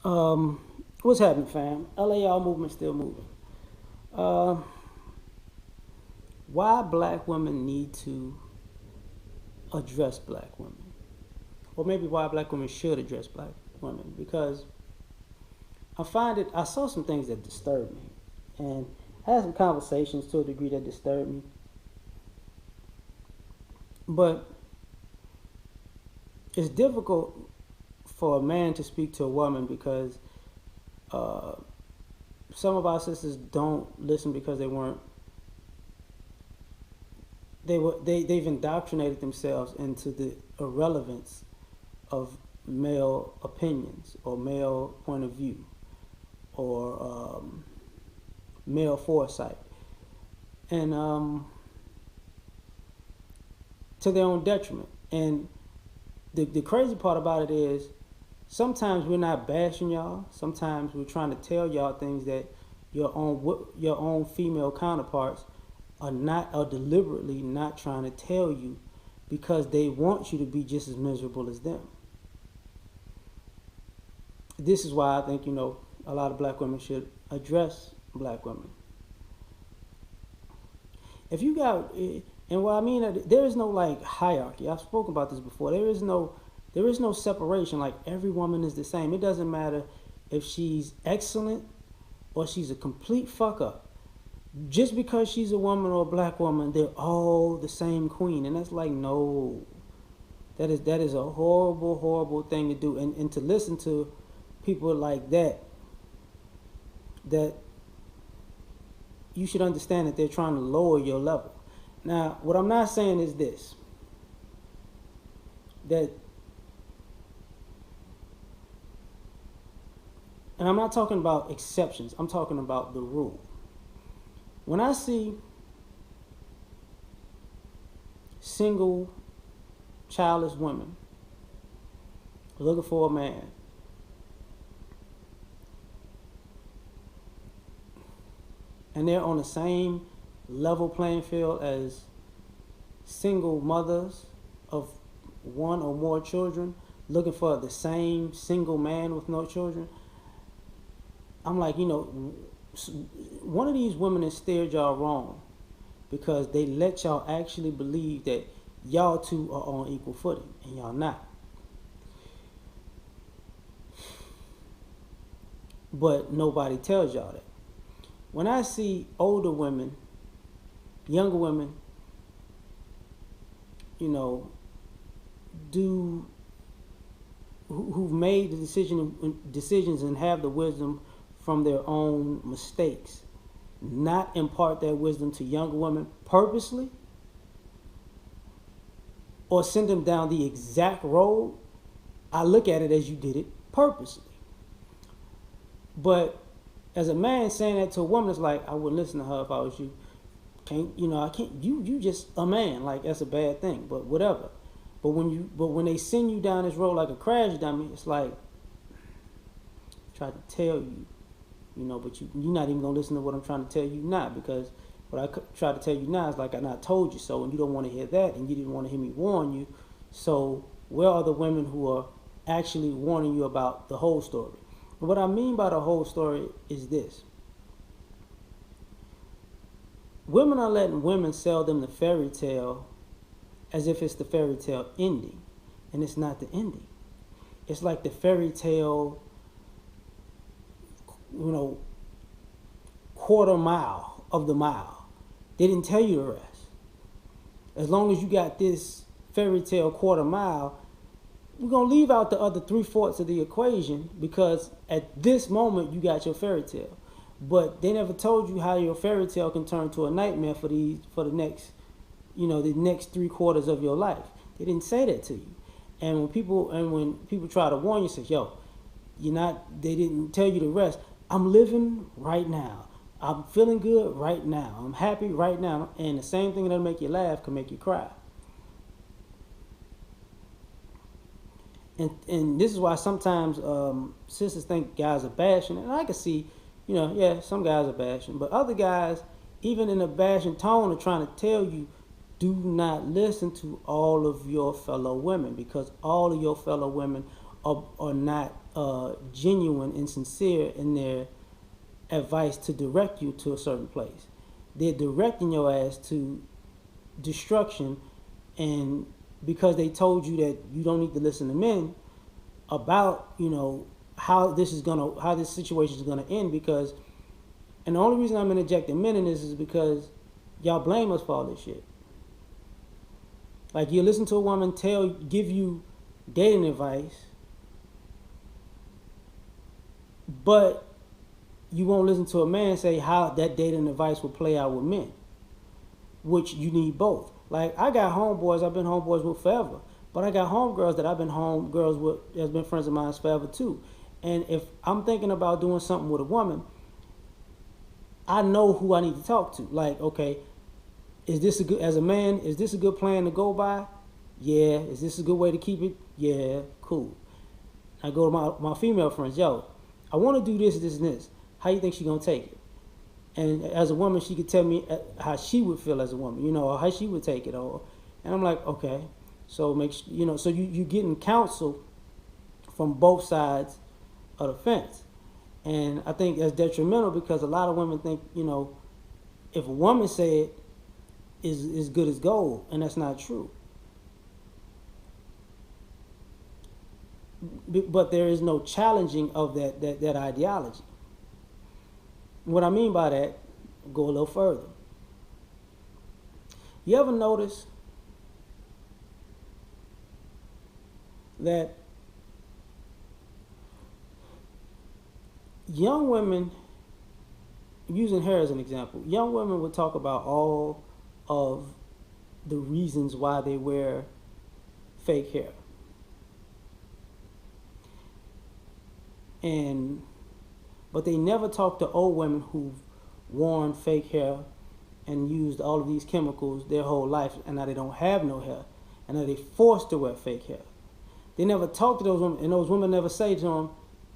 Um, what's happening, fam? L.A.R movement still moving. Uh, why black women need to address black women, or maybe why black women should address black women? Because I saw some things that disturbed me, and had some conversations to a degree that disturbed me. But it's difficult for a man to speak to a woman because uh, some of our sisters don't listen because they've indoctrinated themselves into the irrelevance of male opinions or male point of view or male foresight, and to their own detriment. And the crazy part about it is sometimes we're not bashing y'all. Sometimes we're trying to tell y'all things that your own female counterparts are deliberately not trying to tell you because they want you to be just as miserable as them. This is why I think a lot of black women should address black women. If you got and what I mean, there is no like hierarchy. I've spoken about this before. There is no separation. Like every woman is the same. It doesn't matter if she's excellent or she's a complete fuck up. Just because she's a woman or a black woman, they're all the same queen. And that's like, no. That is a horrible, horrible thing to do. And to listen to people like that you should understand that they're trying to lower your level. Now, what I'm not saying is this, that, and I'm not talking about exceptions, I'm talking about the rule. When I see single, childless women looking for a man, and they're on the same level playing field as single mothers of one or more children looking for the same single man with no children, I'm like, one of these women has steered y'all wrong because they let y'all actually believe that y'all two are on equal footing and y'all not. But nobody tells y'all that. When I see older women, younger women, do who've made the decisions and have the wisdom from their own mistakes, not impart that wisdom to younger women purposely, or send them down the exact road, I look at it as you did it purposely. But as a man saying that to a woman, it's like, I wouldn't listen to her if I was you. I can't. You just a man. Like that's a bad thing. But whatever. But when they send you down this road like a crash dummy, it's like, try to tell you, but you're not even gonna listen to what I'm trying to tell you now, because what I try to tell you now is like I not told you so, and you don't want to hear that, and you didn't want to hear me warn you. So where are the women who are actually warning you about the whole story? And what I mean by the whole story is this. Women are letting women sell them the fairy tale as if it's the fairy tale ending. And it's not the ending. It's like the fairy tale, quarter mile of the mile. They didn't tell you the rest. As long as you got this fairy tale quarter mile, we're going to leave out the other 3/4 of the equation because at this moment you got your fairy tale. But they never told you how your fairy tale can turn to a nightmare for the next, the next 3/4 of your life. They didn't say that to you. And when people try to warn you, say, yo, they didn't tell you the rest. I'm living right now. I'm feeling good right now. I'm happy right now. And the same thing that'll make you laugh can make you cry. And this is why sometimes sisters think guys are bashing. And I can see, some guys are bashing. But other guys, even in a bashing tone, are trying to tell you, do not listen to all of your fellow women, because all of your fellow women are not genuine and sincere in their advice to direct you to a certain place. They're directing your ass to destruction, and because they told you that you don't need to listen to men about, how this situation is gonna end. Because, and the only reason I'm interjecting men in this is because y'all blame us for all this shit. Like, you listen to a woman give you dating advice, but you won't listen to a man say how that dating advice will play out with men, which you need both. Like, I got homeboys I've been homeboys with forever, but I got homegirls that I've been homegirls with that's been friends of mine forever too. And if I'm thinking about doing something with a woman, I know who I need to talk to. Like, okay, as a man, is this a good plan to go by? Yeah. Is this a good way to keep it? Yeah, cool. I go to my female friends, yo, I want to do this, this, and this. How you think she gonna take it? And as a woman, she could tell me how she would feel as a woman, or how she would take it. And I'm like, okay. So so you getting counsel from both sides of the fence. And I think that's detrimental because a lot of women think, if a woman said is good as gold, and that's not true. But there is no challenging of that ideology. What I mean by that, go a little further. You ever notice that young women, using hair as an example, young women would talk about all of the reasons why they wear fake hair. But they never talk to old women who've worn fake hair and used all of these chemicals their whole life, and now they don't have no hair, and now they're forced to wear fake hair. They never talk to those women, and those women never say to them,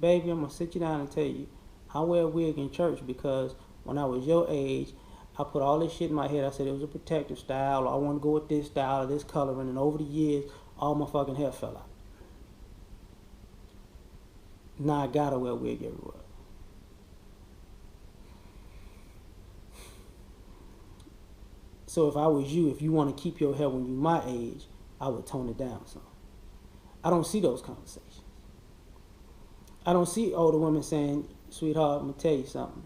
baby, I'm going to sit you down and tell you, I wear a wig in church because when I was your age, I put all this shit in my head. I said it was a protective style, or I want to go with this style or this coloring, and over the years, all my fucking hair fell out. Now I gotta wear a wig everywhere. So if I was you, if you want to keep your hair when you're my age, I would tone it down some. I don't see those conversations. I don't see older women saying, sweetheart, I'm going to tell you something.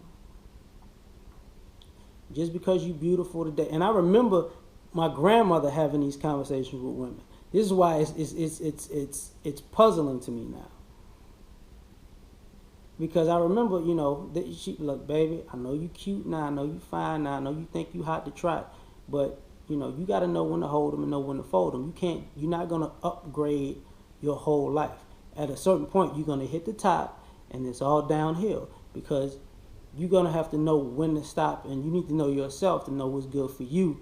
Just because you're beautiful today. And I remember my grandmother having these conversations with women. This is why it's puzzling to me now. Because I remember, that she, look, baby, I know you cute now, I know you fine now, I know you think you hot to trot, but you got to know when to hold them and know when to fold them. You're not going to upgrade your whole life. At a certain point, you're going to hit the top, and it's all downhill because you're going to have to know when to stop, and you need to know yourself to know what's good for you.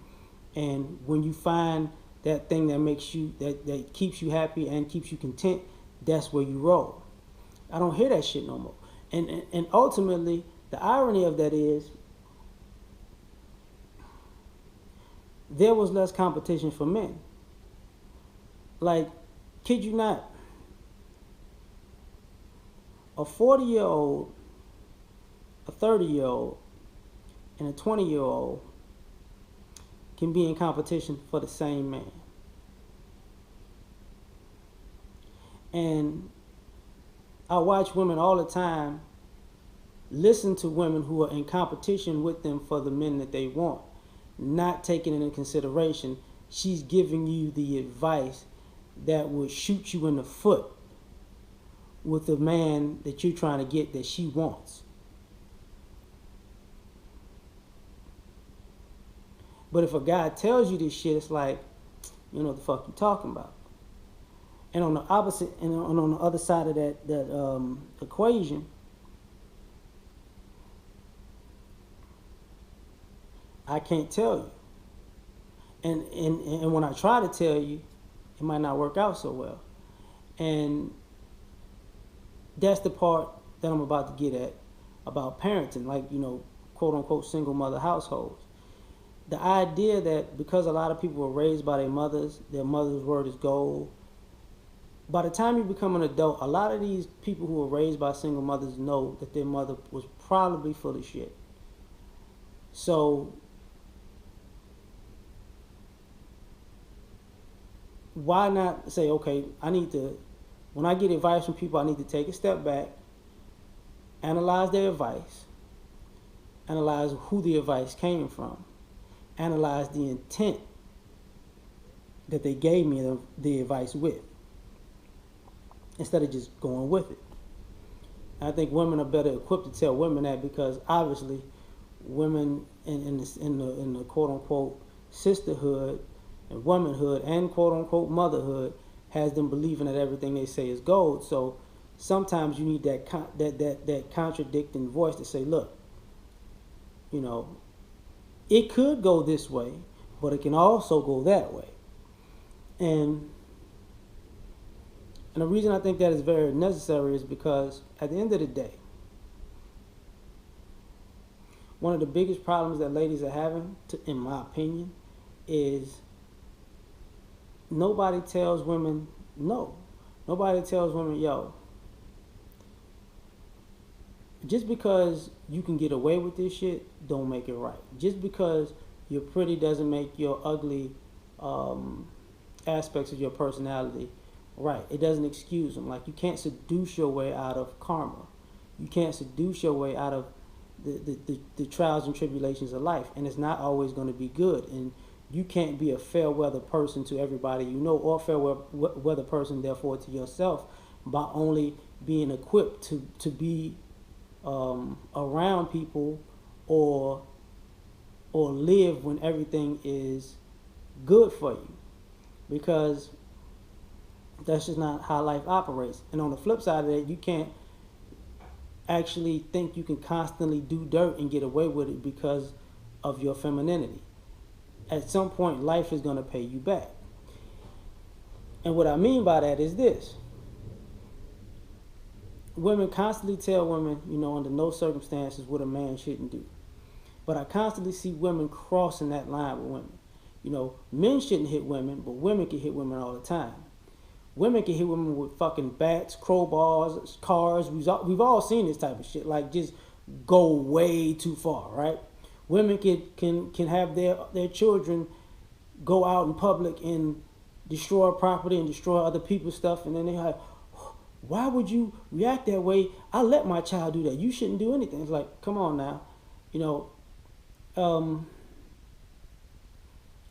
And when you find that thing that makes you, that keeps you happy and keeps you content, that's where you roll. I don't hear that shit no more. And ultimately, the irony of that is there was less competition for men. Like, kid you not, a 40-year-old, a 30-year-old, and a 20-year-old can be in competition for the same man. And I watch women all the time listen to women who are in competition with them for the men that they want, not taking into consideration she's giving you the advice that would shoot you in the foot with the man that you're trying to get that she wants. But if a guy tells you this shit, it's like, you know what the fuck you talking about. And on the opposite, and on the other side of that equation, I can't tell you. And when I try to tell you, it might not work out so well. And that's the part that I'm about to get at about parenting, like, quote unquote single mother households. The idea that because a lot of people were raised by their mother's word is gold, By the time you become an adult, a lot of these people who are raised by single mothers know that their mother was probably full of shit. So why not say, okay, I need to, when I get advice from people, I need to take a step back, analyze their advice, analyze who the advice came from, analyze the intent that they gave me the advice with, instead of just going with it. And I think women are better equipped to tell women that, because obviously women in the quote unquote sisterhood and womanhood and quote unquote motherhood has them believing that everything they say is gold. So sometimes you need that contradicting voice to say, look, you know, it could go this way, but it can also go that way. And the reason I think that is very necessary is because at the end of the day, one of the biggest problems that ladies are having, in my opinion, is nobody tells women no. Nobody tells women, yo, just because you can get away with this shit, don't make it right. Just because you're pretty doesn't make your ugly aspects of your personality right. It doesn't excuse them. Like, you can't seduce your way out of karma. You can't seduce your way out of the trials and tribulations of life. And it's not always going to be good. And you can't be a fair weather person to everybody you know, or fair weather person, therefore, to yourself, by only being equipped to be around people or live when everything is good for you, because that's just not how life operates. And on the flip side of that, you can't actually think you can constantly do dirt and get away with it because of your femininity. At some point, life is going to pay you back. And what I mean by that is this. Women constantly tell women, you know, under no circumstances what a man shouldn't do. But I constantly see women crossing that line with women. You know, men shouldn't hit women, but women can hit women all the time. Women can hit women with fucking bats, crowbars, cars. We've all seen this type of shit. Like, just go way too far, right? Women can have their children go out in public and destroy property and destroy other people's stuff, and then they're like, why would you react that way? I let my child do that. You shouldn't do anything. It's like, come on now, you know.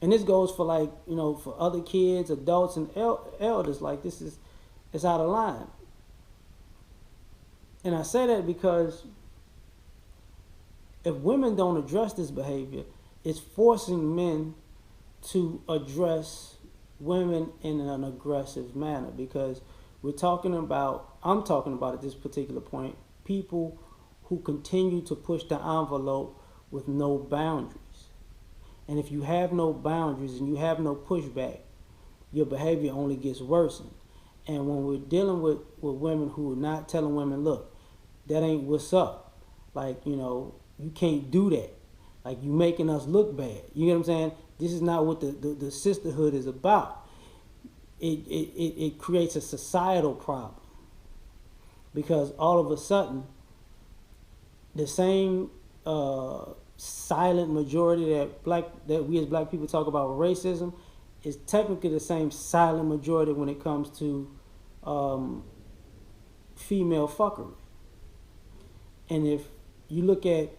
And this goes for, like, you know, for other kids, adults, and elders. Like, it's out of line. And I say that because if women don't address this behavior, it's forcing men to address women in an aggressive manner, because I'm talking about at this particular point, people who continue to push the envelope with no boundaries. And if you have no boundaries and you have no pushback, your behavior only gets worsened. And when we're dealing with women who are not telling women, look, that ain't what's up. Like, you know, you can't do that. Like, you making us look bad. You get what I'm saying? This is not what the sisterhood is about. It creates a societal problem. Because all of a sudden, the same silent majority that we as black people talk about with racism is technically the same silent majority when it comes to female fuckery. And if you look at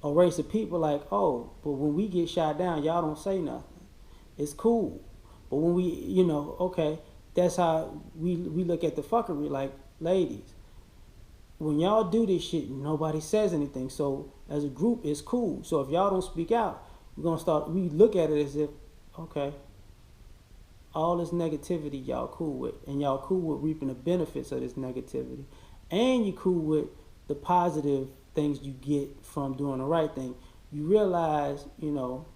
a race of people like, oh, but when we get shot down, y'all don't say nothing. It's cool. But when we, you know, okay, that's how we look at the fuckery. Like, ladies, when y'all do this shit, nobody says anything. So as a group, it's cool. So if y'all don't speak out, we look at it as if, okay, all this negativity y'all cool with, and y'all cool with reaping the benefits of this negativity, and you cool with the positive things you get from doing the right thing. You realize, you know,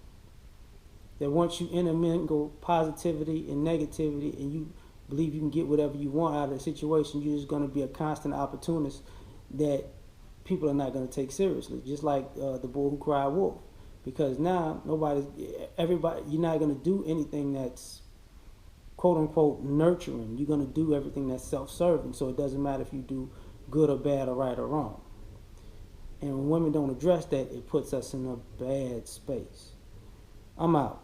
that once you intermingle positivity and negativity, and you believe you can get whatever you want out of the situation, you're just going to be a constant opportunist that people are not going to take seriously. Just like the bull who cried wolf. Because now you're not going to do anything that's quote unquote nurturing. You're going to do everything that's self-serving. So it doesn't matter if you do good or bad or right or wrong. And when women don't address that, it puts us in a bad space. I'm out.